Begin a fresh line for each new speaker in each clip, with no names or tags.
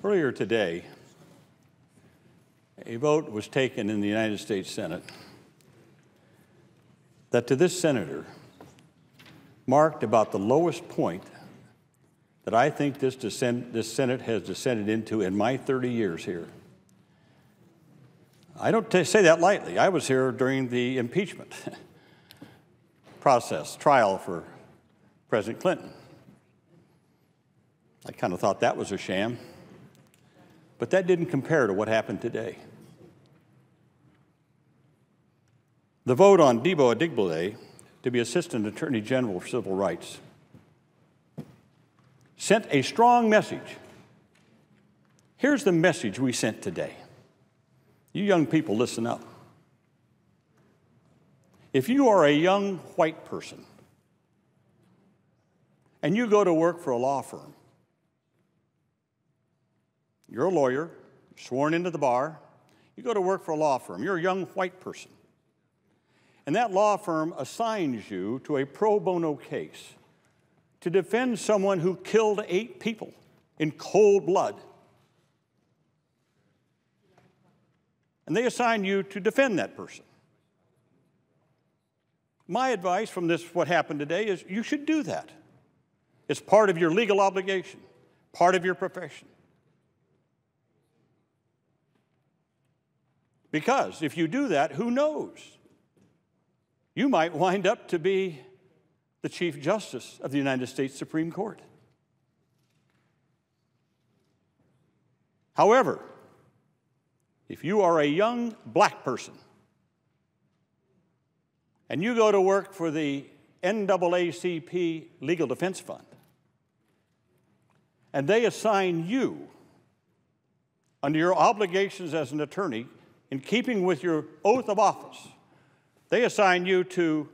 Earlier today, a vote was taken in the United States Senate that to this senator marked about the lowest point that I think this Senate has descended into in my 30 years here. I don't say that lightly. I was here during the impeachment trial for President Clinton. I kind of thought that was a sham, but that didn't compare to what happened today. The vote on Debo Adegbile to be Assistant Attorney General for Civil Rights sent a strong message. Here's the message we sent today. You young people, listen up. If you are a young white person and you go to work for a law firm, you're a lawyer, sworn into the bar, you go to work for a law firm, you're a young white person, and that law firm assigns you to a pro bono case to defend someone who killed 8 people in cold blood. And they assign you to defend that person. My advice from what happened today is you should do that. It's part of your legal obligation, part of your profession. Because if you do that, who knows? You might wind up to be the Chief Justice of the United States Supreme Court. However, if you are a young black person and you go to work for the NAACP Legal Defense Fund and they assign you, under your obligations as an attorney, in keeping with your oath of office, they assign you to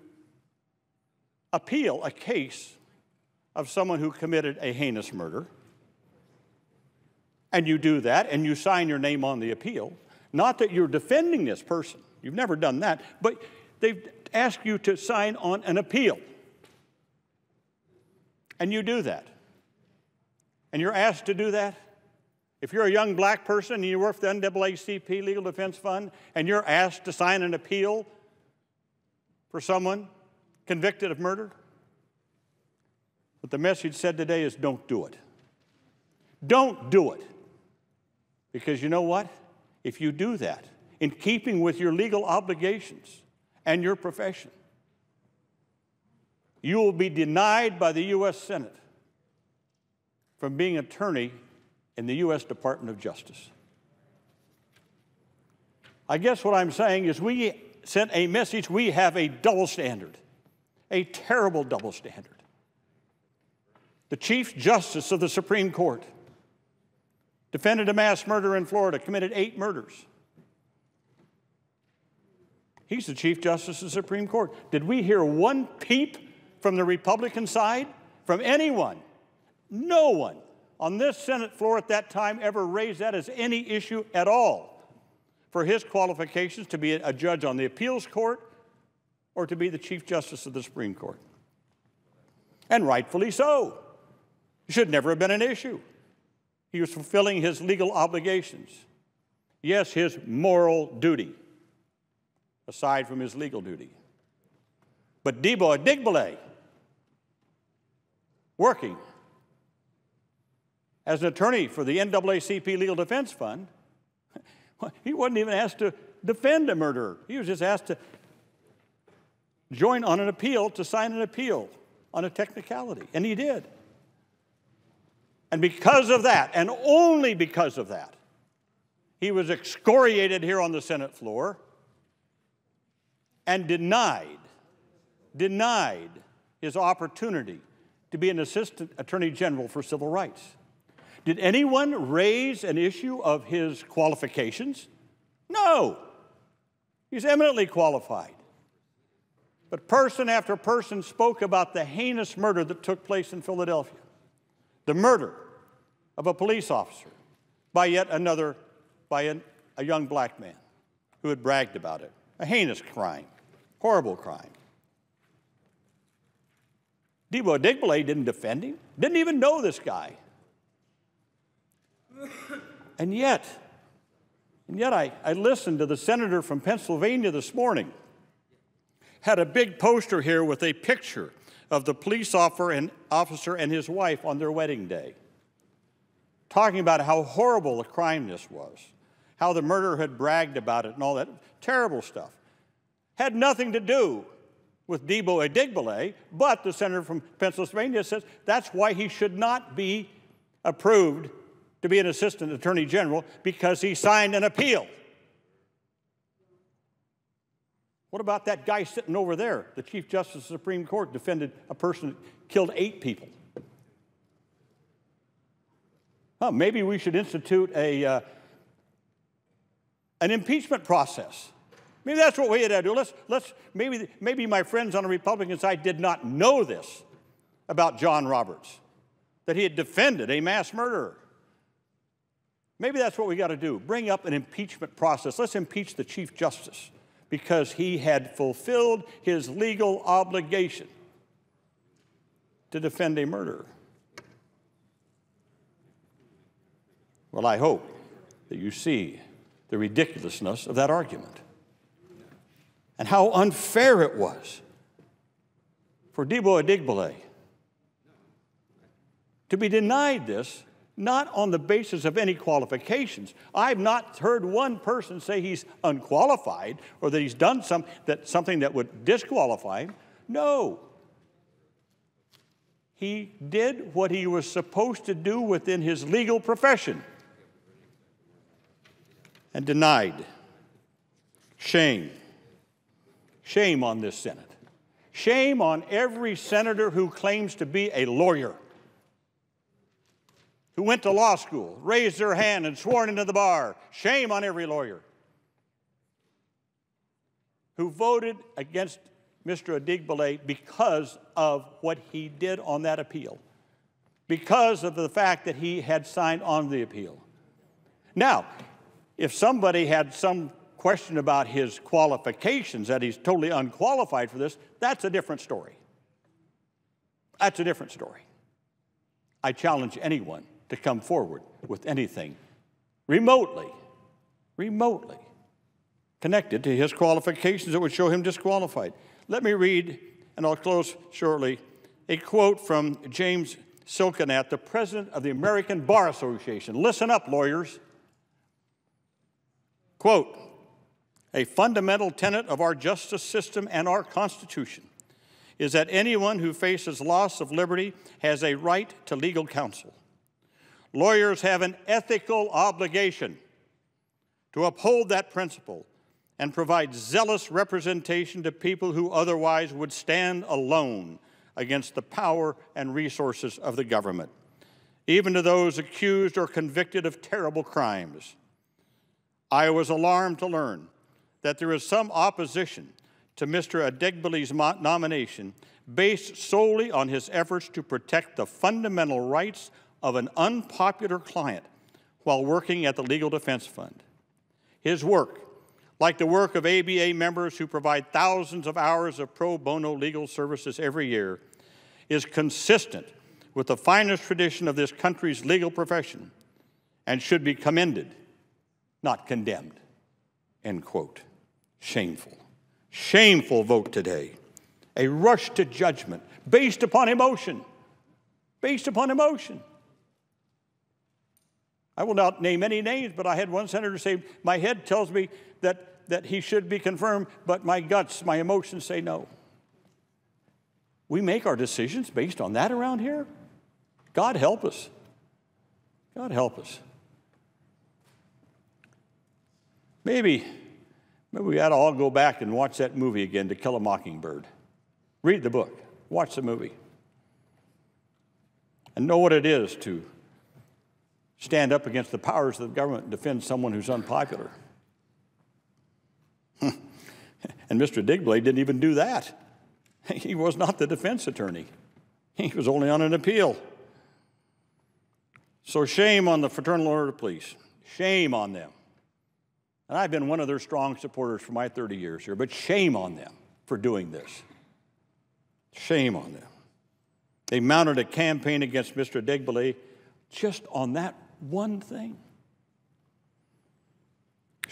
appeal a case of someone who committed a heinous murder, and you do that, and you sign your name on the appeal, not that you're defending this person. You've never done that, but they've asked you to sign on an appeal, and you do that, and you're asked to do that. If you're a young black person and you work for the NAACP Legal Defense Fund and you're asked to sign an appeal for someone convicted of murder, what the message said today is don't do it. Don't do it. Because you know what? If you do that, in keeping with your legal obligations and your profession, you will be denied by the U.S. Senate from being attorney in the U.S. Department of Justice. I guess what I'm saying is we sent a message. We have a double standard, a terrible double standard. The Chief Justice of the Supreme Court defended a mass murder in Florida, committed 8 murders. He's the Chief Justice of the Supreme Court. Did we hear one peep from the Republican side? From anyone? No one on this Senate floor at that time ever raised that as any issue at all for his qualifications to be a judge on the appeals court or to be the Chief Justice of the Supreme Court. And rightfully so. It should never have been an issue. He was fulfilling his legal obligations. Yes, his moral duty, aside from his legal duty. But Debo Adegbile, working as an attorney for the NAACP Legal Defense Fund, he wasn't even asked to defend a murderer. He was just asked to join on an appeal, to sign an appeal on a technicality, and he did. And because of that, and only because of that, he was excoriated here on the Senate floor and denied his opportunity to be an Assistant Attorney General for Civil Rights. Did anyone raise an issue of his qualifications? No. He's eminently qualified. But person after person spoke about the heinous murder that took place in Philadelphia, the murder of a police officer by a young black man who had bragged about it. A heinous crime, horrible crime. Debo Adegbile didn't defend him, didn't even know this guy. And yet I listened to the senator from Pennsylvania this morning, had a big poster here with a picture of the police officer and his wife on their wedding day, talking about how horrible a crime this was, how the murderer had bragged about it and all that terrible stuff. Had nothing to do with Debo Adegbile, but the senator from Pennsylvania says that's why he should not be approved to be an assistant attorney general, because he signed an appeal. What about that guy sitting over there? The Chief Justice of the Supreme Court defended a person that killed 8 people. Well, maybe we should institute an impeachment process. Maybe that's what we had to do. Maybe my friends on the Republican side did not know this about John Roberts, that he had defended a mass murderer. Maybe that's what we got to do. Bring up an impeachment process. Let's impeach the Chief Justice because he had fulfilled his legal obligation to defend a murderer. Well, I hope that you see the ridiculousness of that argument and how unfair it was for Debo Adegbile to be denied this, not on the basis of any qualifications. I've not heard one person say he's unqualified or that he's done something that would disqualify him. No. He did what he was supposed to do within his legal profession and denied. Shame. Shame on this Senate. Shame on every senator who claims to be a lawyer, who went to law school, raised their hand and sworn into the bar. Shame on every lawyer who voted against Mr. Adegbile because of what he did on that appeal, because of the fact that he had signed on the appeal. Now, if somebody had some question about his qualifications, that he's totally unqualified for this, that's a different story. That's a different story. I challenge anyone to come forward with anything remotely connected to his qualifications that would show him disqualified. Let me read, and I'll close shortly, a quote from James Silkenat, the president of the American Bar Association. Listen up, lawyers. Quote, "A fundamental tenet of our justice system and our Constitution is that anyone who faces loss of liberty has a right to legal counsel. Lawyers have an ethical obligation to uphold that principle and provide zealous representation to people who otherwise would stand alone against the power and resources of the government, even to those accused or convicted of terrible crimes. I was alarmed to learn that there is some opposition to Mr. Adegbile's nomination based solely on his efforts to protect the fundamental rights of an unpopular client while working at the Legal Defense Fund. His work, like the work of ABA members who provide thousands of hours of pro bono legal services every year, is consistent with the finest tradition of this country's legal profession and should be commended, not condemned." End quote. Shameful. Shameful vote today. A rush to judgment based upon emotion. Based upon emotion. I will not name any names, but I had one senator say, my head tells me that he should be confirmed, but my guts, my emotions say no. We make our decisions based on that around here? God help us. God help us. Maybe we ought to all go back and watch that movie again, To Kill a Mockingbird. Read the book. Watch the movie. And know what it is to stand up against the powers of the government and defend someone who's unpopular. And Mr. Adegbile didn't even do that. He was not the defense attorney. He was only on an appeal. So shame on the Fraternal Order of Police. Shame on them. And I've been one of their strong supporters for my 30 years here, but shame on them for doing this. Shame on them. They mounted a campaign against Mr. Adegbile just on that one thing.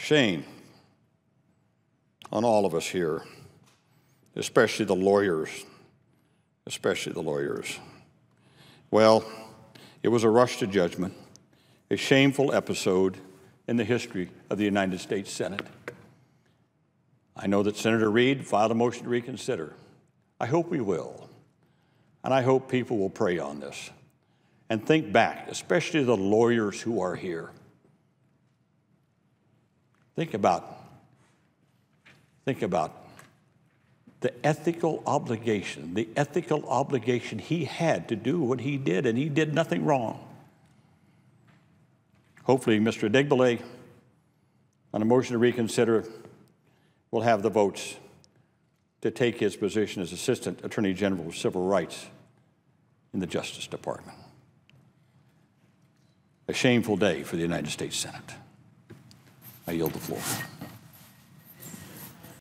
Shame on all of us here, especially the lawyers, Well, it was a rush to judgment, a shameful episode in the history of the United States Senate. I know that Senator Reid filed a motion to reconsider. I hope we will, and I hope people will pray on this and think back, especially the lawyers who are here. Think about the ethical obligation he had to do what he did, and he did nothing wrong. Hopefully, Mr. Adegbile, on a motion to reconsider, will have the votes to take his position as Assistant Attorney General of Civil Rights in the Justice Department. A shameful day for the United States Senate. I yield the floor.